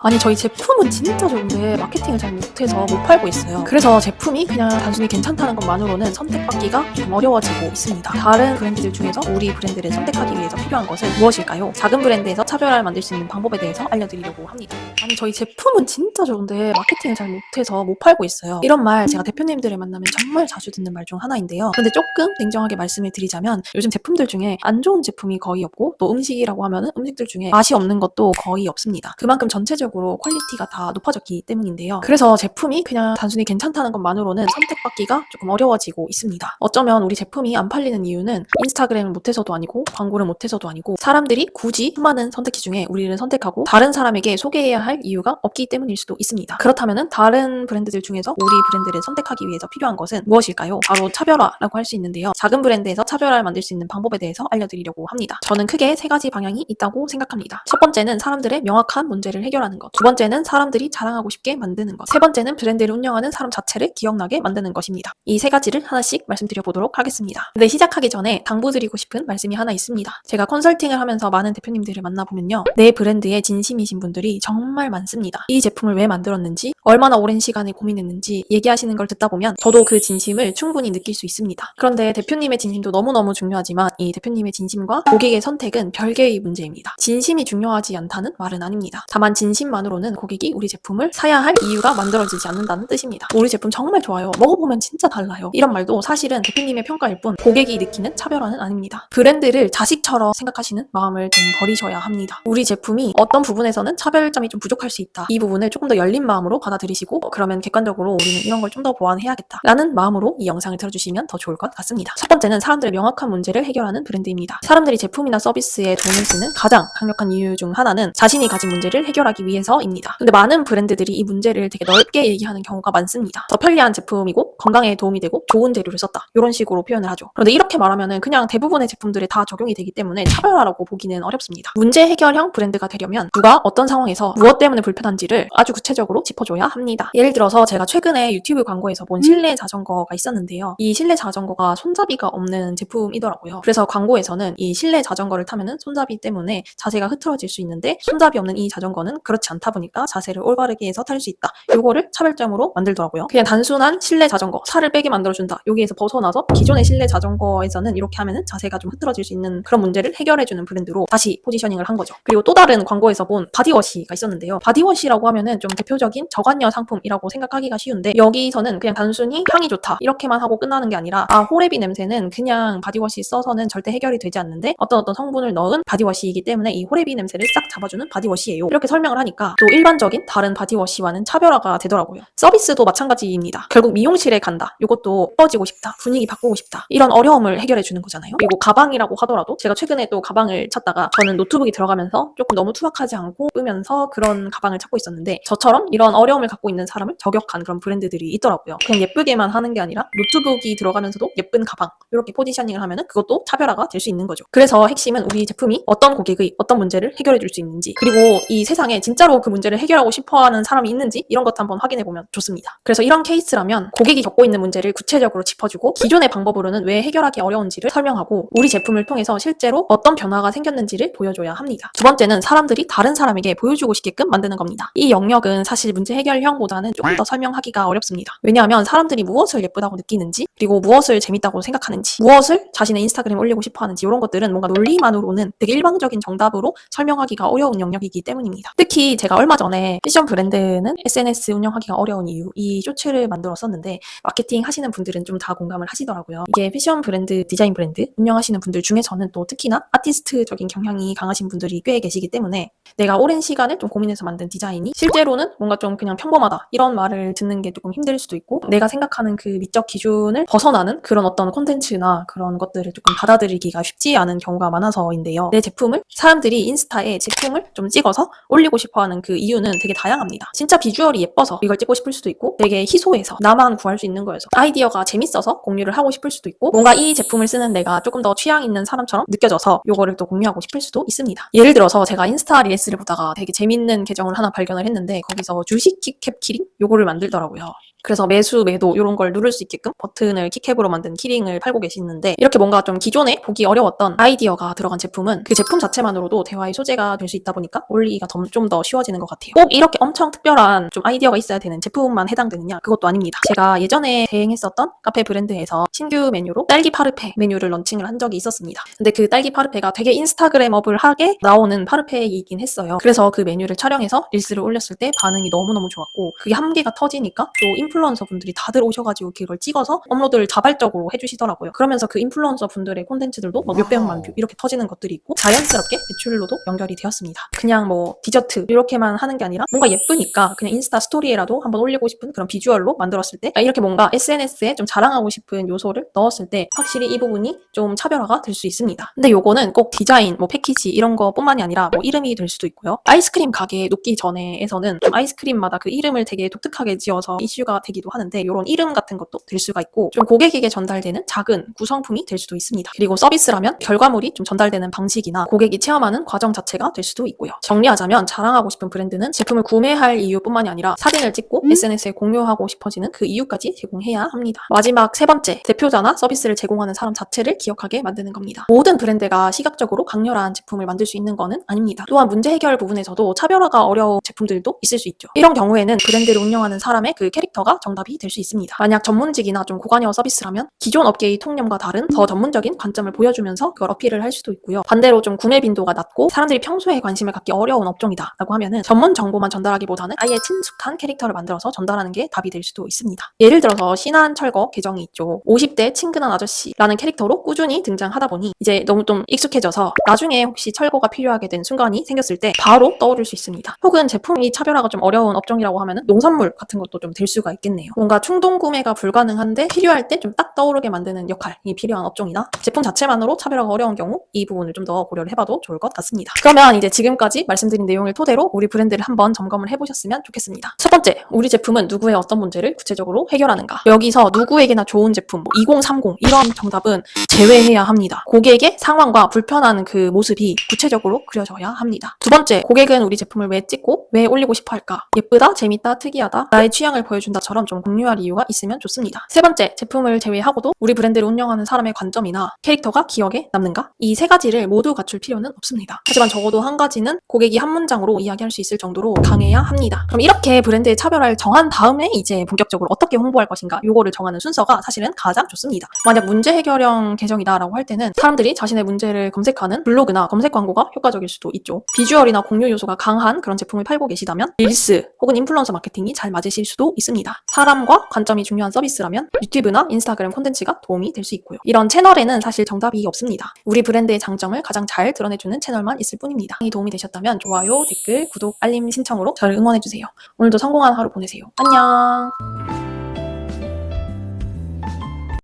아니 저희 제품은 진짜 좋은데 마케팅을 잘 못해서 못 팔고 있어요. 그래서 제품이 그냥 단순히 괜찮다는 것만으로는 선택받기가 좀 어려워지고 있습니다. 다른 브랜드들 중에서 우리 브랜드를 선택하기 위해서 필요한 것은 무엇일까요? 작은 브랜드에서 차별화를 만들 수 있는 방법에 대해서 알려드리려고 합니다. 아니 저희 제품은 진짜 좋은데 마케팅을 잘 못해서 못 팔고 있어요. 이런 말 제가 대표님들을 만나면 정말 자주 듣는 말 중 하나인데요. 근데 조금 냉정하게 말씀을 드리자면 요즘 제품들 중에 안 좋은 제품이 거의 없고 또 음식이라고 하면은 음식들 중에 맛이 없는 것도 거의 없습니다. 그만큼 전체적으로 퀄리티가 다 높아졌기 때문인데요. 그래서 제품이 그냥 단순히 괜찮다는 것만으로는 선택받기가 조금 어려워지고 있습니다. 어쩌면 우리 제품이 안 팔리는 이유는 인스타그램을 못해서도 아니고 광고를 못해서도 아니고 사람들이 굳이 수많은 선택지 중에 우리를 선택하고 다른 사람에게 소개해야 할 이유가 없기 때문일 수도 있습니다. 그렇다면 다른 브랜드들 중에서 우리 브랜드를 선택하기 위해서 필요한 것은 무엇일까요? 바로 차별화라고 할 수 있는데요. 작은 브랜드에서 차별화를 만들 수 있는 방법에 대해서 알려드리려고 합니다. 저는 크게 세 가지 방향이 있다고 생각합니다. 첫 번째는 사람들의 명확한 문제를 해결하는 것. 두 번째는 사람들이 자랑하고 싶게 만드는 것. 세 번째는 브랜드를 운영하는 사람 자체를 기억나게 만드는 것입니다. 이 세 가지를 하나씩 말씀드려 보도록 하겠습니다. 근데 시작하기 전에 당부드리고 싶은 말씀이 하나 있습니다. 제가 컨설팅을 하면서 많은 대표님들을 만나보면요. 내 브랜드에 진심이신 분들이 정말 많습니다. 이 제품을 왜 만들었는지, 얼마나 오랜 시간에 고민했는지 얘기하시는 걸 듣다 보면 저도 그 진심을 충분히 느낄 수 있습니다. 그런데 대표님의 진심도 너무너무 중요하지만 이 대표님의 진심과 고객의 선택은 별개의 문제입니다. 진심이 중요하지 않다는 말은 아닙니다. 다만 진심만으로는 고객이 우리 제품을 사야 할 이유가 만들어지지 않는다는 뜻입니다. 우리 제품 정말 좋아요. 먹어보면 진짜 달라요. 이런 말도 사실은 대표님의 평가일 뿐 고객이 느끼는 차별화는 아닙니다. 브랜드를 자식처럼 생각하시는 마음을 좀 버리셔야 합니다. 우리 제품이 어떤 부분에서는 차별점이 좀 부족할 수 있다. 이 부분을 조금 더 열린 마음으로 받아들이시고 그러면 객관적으로 우리는 이런 걸 좀 더 보완해야겠다 라는 마음으로 이 영상을 들어주시면 더 좋을 것 같습니다. 첫 번째는 사람들의 명확한 문제를 해결하는 브랜드입니다. 사람들이 제품이나 서비스에 돈을 쓰는 가장 강력한 이유 중 하나는 자신이 가진 문제를 해결하기 위해서입니다. 근데 많은 브랜드들이 이 문제를 되게 넓게 얘기하는 경우가 많습니다. 더 편리한 제품이고 건강에 도움이 되고 좋은 재료를 썼다. 이런 식으로 표현을 하죠. 그런데 이렇게 말하면은 그냥 대부분의 제품들에 다 적용이 되기 때문에 차별화라고 보기는 어렵습니다. 문제 해결형 브랜드가 되려면 누가 어떤 상황에서 무엇 때문에 불편한지를 아주 구체적으로 짚어줘야 합니다. 예를 들어서 제가 최근에 유튜브 광고에서 본 실내 자전거가 있었는데요. 이 실내 자전거가 손잡이가 없는 제품이더라고요. 그래서 광고에서는 이 실내 자전거를 타면은 손잡이 때문에 자세가 흐트러질 수 있는데 손잡이 없는 이 자전거는 그렇지 않다 보니까 자세를 올바르게 해서 탈 수 있다. 요거를 차별점으로 만들더라고요. 그냥 단순한 실내 자전거, 살을 빼게 만들어준다. 여기에서 벗어나서 기존의 실내 자전거에서는 이렇게 하면은 자세가 좀 흐트러질 수 있는 그런 문제를 해결해주는 브랜드로 다시 포지셔닝을 한 거죠. 그리고 또 다른 광고에서 본 바디워시가 있었는데요. 바디워시라고 하면은 좀 대표적인 저관여 상품이라고 생각하기가 쉬운데 여기서는 그냥 단순히 향이 좋다 이렇게만 하고 끝나는 게 아니라 호레비 냄새는 그냥 바디워시 써서는 절대 해결이 되지 않는데 어떤 성분을 넣은 바디워시이기 때문에 이 호레비 냄새를 싹 잡아주는 바디워시예요. 이렇게 설명을 하니까 또 일반적인 다른 바디워시와는 차별화가 되더라고요. 서비스도 마찬가지입니다. 결국 미용실에 간다. 이것도 예뻐지고 싶다. 분위기 바꾸고 싶다. 이런 어려움을 해결해 주는 거잖아요. 그리고 가방이라고 하더라도 제가 최근에 또 가방을 찾다가 저는 노트북이 들어가면서 조금 너무 투박하지 않고 예쁘면서 그런 가방을 찾고 있었는데 저처럼 이런 어려움을 갖고 있는 사람을 저격한 그런 브랜드들이 있더라고요. 그냥 예쁘게만 하는 게 아니라 노트북이 들어가면서도 예쁜 가방 이렇게 포지셔닝을 하면은 그것도 차별화가 될 수 있는 거죠. 그래서 핵심은 우리 제품이 어떤 고객의 어떤 문제를 해결해 줄 수 있는지 그리고 이 세상에 진짜로 그 문제를 해결하고 싶어하는 사람이 있는지 이런 것도 한번 확인해 보면 좋습니다. 그래서 이런 케이스라면 고객이 겪고 있는 문제를 구체적으로 짚어주고 기존의 방법으로는 왜 해결하기 어려운지를 설명하고 우리 제품을 통해서 실제로 어떤 변화가 생겼는지를 보여줘야 합니다. 두 번째는 사람들이 다른 사람에게 보여주고 싶게끔 만드는 겁니다. 이 영역은 사실 문제 해결형보다는 조금 더 설명하기가 어렵습니다. 왜냐하면 사람들이 무엇을 예쁘다고 느끼는지 그리고 무엇을 재밌다고 생각하는지 무엇을 자신의 인스타그램에 올리고 싶어하는지 이런 것들은 뭔가 논리만으로는 되게 일방적인 정답으로 설명하기가 어려운 영역이기 때문입니다. 특히 제가 얼마 전에 패션 브랜드는 SNS 운영하기가 어려운 이유 이 쇼츠를 만들었었는데 마케팅 하시는 분들은 좀 다 공감을 하시더라고요. 이게 패션 브랜드, 디자인 브랜드 운영하시는 분들 중에서는 또 특히나 아티스트적인 경향이 강하신 분들이 꽤 계시기 때문에 내가 오랜 시간을 좀 고민해서 만든 디자인이 실제로는 뭔가 좀 그냥 평범하다 이런 말을 듣는 게 조금 힘들 수도 있고 내가 생각하는 그 미적 기준을 벗어나는 그런 어떤 콘텐츠나 그런 것들을 조금 받아들이기가 쉽지 않은 경우가 많아서인데요. 내 제품을 사람들이 인스타에 제품을 좀 찍어서 올리고 싶어하는 그 이유는 되게 다양합니다. 진짜 비주얼이 예뻐서 이걸 찍고 싶을 수도 있고 되게 희소해서 나만 구할 수 있는 거여서 아이디어가 재밌어서 공유를 하고 싶을 수도 있고 뭔가 이 제품을 쓰는 내가 조금 더 취향 있는 사람처럼 느껴져서 요거를 또 공유하고 싶을 수도 있습니다. 예를 들어서 제가 인스타 릴스를 보다가 되게 재밌는 계정을 하나 발견을 했는데 거기서 주식 키캡 키링 요거를 만들더라고요. 그래서 매수, 매도 이런 걸 누를 수 있게끔 버튼을 키캡으로 만든 키링을 팔고 계시는데 이렇게 뭔가 좀 기존에 보기 어려웠던 아이디어가 들어간 제품은 그 제품 자체만으로도 대화의 소재가 될 수 있다 보니까 올리기가 좀 더 쉬워지는 것 같아요. 꼭 이렇게 엄청 특별한 좀 아이디어가 있어야 되는 제품만 해당되느냐? 그것도 아닙니다. 제가 예전에 대행했었던 카페 브랜드에서 신규 메뉴로 딸기 파르페 메뉴를 런칭을 한 적이 있었습니다. 근데 그 딸기 파르페가 되게 인스타그램업을하게 나오는 파르페이긴 했어요. 그래서 그 메뉴를 촬영해서 릴스를 올렸을 때 반응이 너무너무 좋았고, 그게 한 개가 터지니까 또 인플루언서 분들이 다들 오셔가지고 그걸 찍어서 업로드를 자발적으로 해주시더라고요. 그러면서 그 인플루언서 분들의 콘텐츠들도 뭐 몇백만 뷰 이렇게 터지는 것들이 있고, 자연스럽게 매출로도 연결이 되었습니다. 그냥 뭐 디저트 이렇게만 하는 게 아니라 뭔가 예쁘니까 그냥 인스타 스토리에라도 한번 올리고 싶은 그런 비주얼로 만들었을 때, 이렇게 뭔가 SNS에 좀 자랑하고 싶은 요소를 넣었을 때 확실히 이 부분이 좀 차별화가 될 수 있습니다. 근데 요거는 꼭 디자인, 뭐 패키지 이런 거 뿐만이 아니라 뭐 이름이 될 수도 있고요. 아이스크림 가게 눕기 전에에서는 좀 아이스크림마다 그 이름을 되게 독특하게 지어서 이슈가 되기도 하는데, 요런 이름 같은 것도 될 수가 있고, 좀 고객에게 전달되는 작은 구성품이 될 수도 있습니다. 그리고 서비스라면 결과물이 좀 전달되는 방식이나 고객이 체험하는 과정 자체가 될 수도 있고요. 정리하자면 자랑하고 싶은 브랜드는 제품을 구매할 이유뿐만이 아니라 사진을 찍고 SNS에 공유하고 싶어지는 그 이유까지 제공해야 합니다. 마지막 세 번째, 대표자나 서비스를 제공하는 사람 자체를 기억하게 만드는 겁니다. 모든 브랜드가 시각적으로 강렬한 제품을 만들 수 있는 거는 아닙니다. 또한 문제 해결 부분에서도 차별화가 어려운 제품들도 있을 수 있죠. 이런 경우에는 브랜드를 운영하는 사람의 그 캐릭터가 정답이 될 수 있습니다. 만약 전문직이나 좀 고관여 서비스라면 기존 업계의 통념과 다른 더 전문적인 관점을 보여주면서 그걸 어필을 할 수도 있고요. 반대로 좀 구매 빈도가 낮고 사람들이 평소에 관심을 갖기 어려운 업종이다 라고 하면은 전문 정보만 전달하기보다는 아예 친숙한 캐릭터를 만들어서 전달하는 게 답이 될 수도 있습니다. 예를 들어서 신한철거 계정이 있죠. 50대 친근한 아저씨라는 캐릭터로 꾸준히 등장하다 보니 이제 너무 좀 익숙해져서 나중에 혹시 철거가 필요하게 된 순간이 생겼을 때 바로 떠오를 수 있습니다. 혹은 제품이 차별화가 좀 어려운 업종이라고 하면은 농산물 같은 것도 좀 될 수가 있겠네요. 뭔가 충동 구매가 불가능한데 필요할 때 좀 딱 떠오르게 만드는 역할이 필요한 업종이나 제품 자체만으로 차별화가 어려운 경우 이 부분을 좀 더 고려를 해봐도 좋을 것 같습니다. 그러면 이제 지금까지 말씀드린 내용을 토대로 우리 브랜드를 한번 점검을 해보셨으면 좋겠습니다. 첫 번째, 우리 제품은 누구의 어떤 문제를 구체적으로 해결하는가? 여기서 누구에게나 좋은 제품, 2030 이런 정답은 제외해야 합니다. 고객의 상황과 불편한 그 모습이 구체적으로 그려져야 합니다. 두 번째, 고객은 우리 제품을 왜 찍고 왜 올리고 싶어 할까? 예쁘다, 재밌다, 특이하다, 나의 취향을 보여준다처럼 좀 공유할 이유가 있으면 좋습니다. 세 번째, 제품을 제외하고도 우리 브랜드를 운영하는 사람의 관점이나 캐릭터가 기억에 남는가? 이 세 가지를 모두 갖출 필요는 없습니다. 하지만 적어도 한 가지는 고객이 한 문장으로 이야기할 수 있을 정도로 강해야 합니다. 그럼 이렇게 브랜드의 차별화를 정한 다음에 이제 본격적으로 어떻게 홍보할 것인가, 요거를 정하는 순서가 사실은 가장 좋습니다. 만약 문제 해결형 계정이다라고 할 때는 사람들이 자신의 문제를 검색하는 블로그나 검색 광고가 효과적일 수도 있죠. 비주얼이나 공유 요소가 강한 그런 제품을 팔고 계시다면 릴스 혹은 인플루언서 마케팅이 잘 맞으실 수도 있습니다. 사람과 관점이 중요한 서비스라면 유튜브나 인스타그램 콘텐츠가 도움이 될 수 있고요. 이런 채널에는 사실 정답이 없습니다. 우리 브랜드의 장점을 가장 잘 드러내주는 채널만 있을 뿐입니다. 이 도움이 되셨다면 좋아요, 댓글, 구독, 알림 신청으로 저를 응원해주세요. 오늘도 성공한 하루 보내세요. 안녕.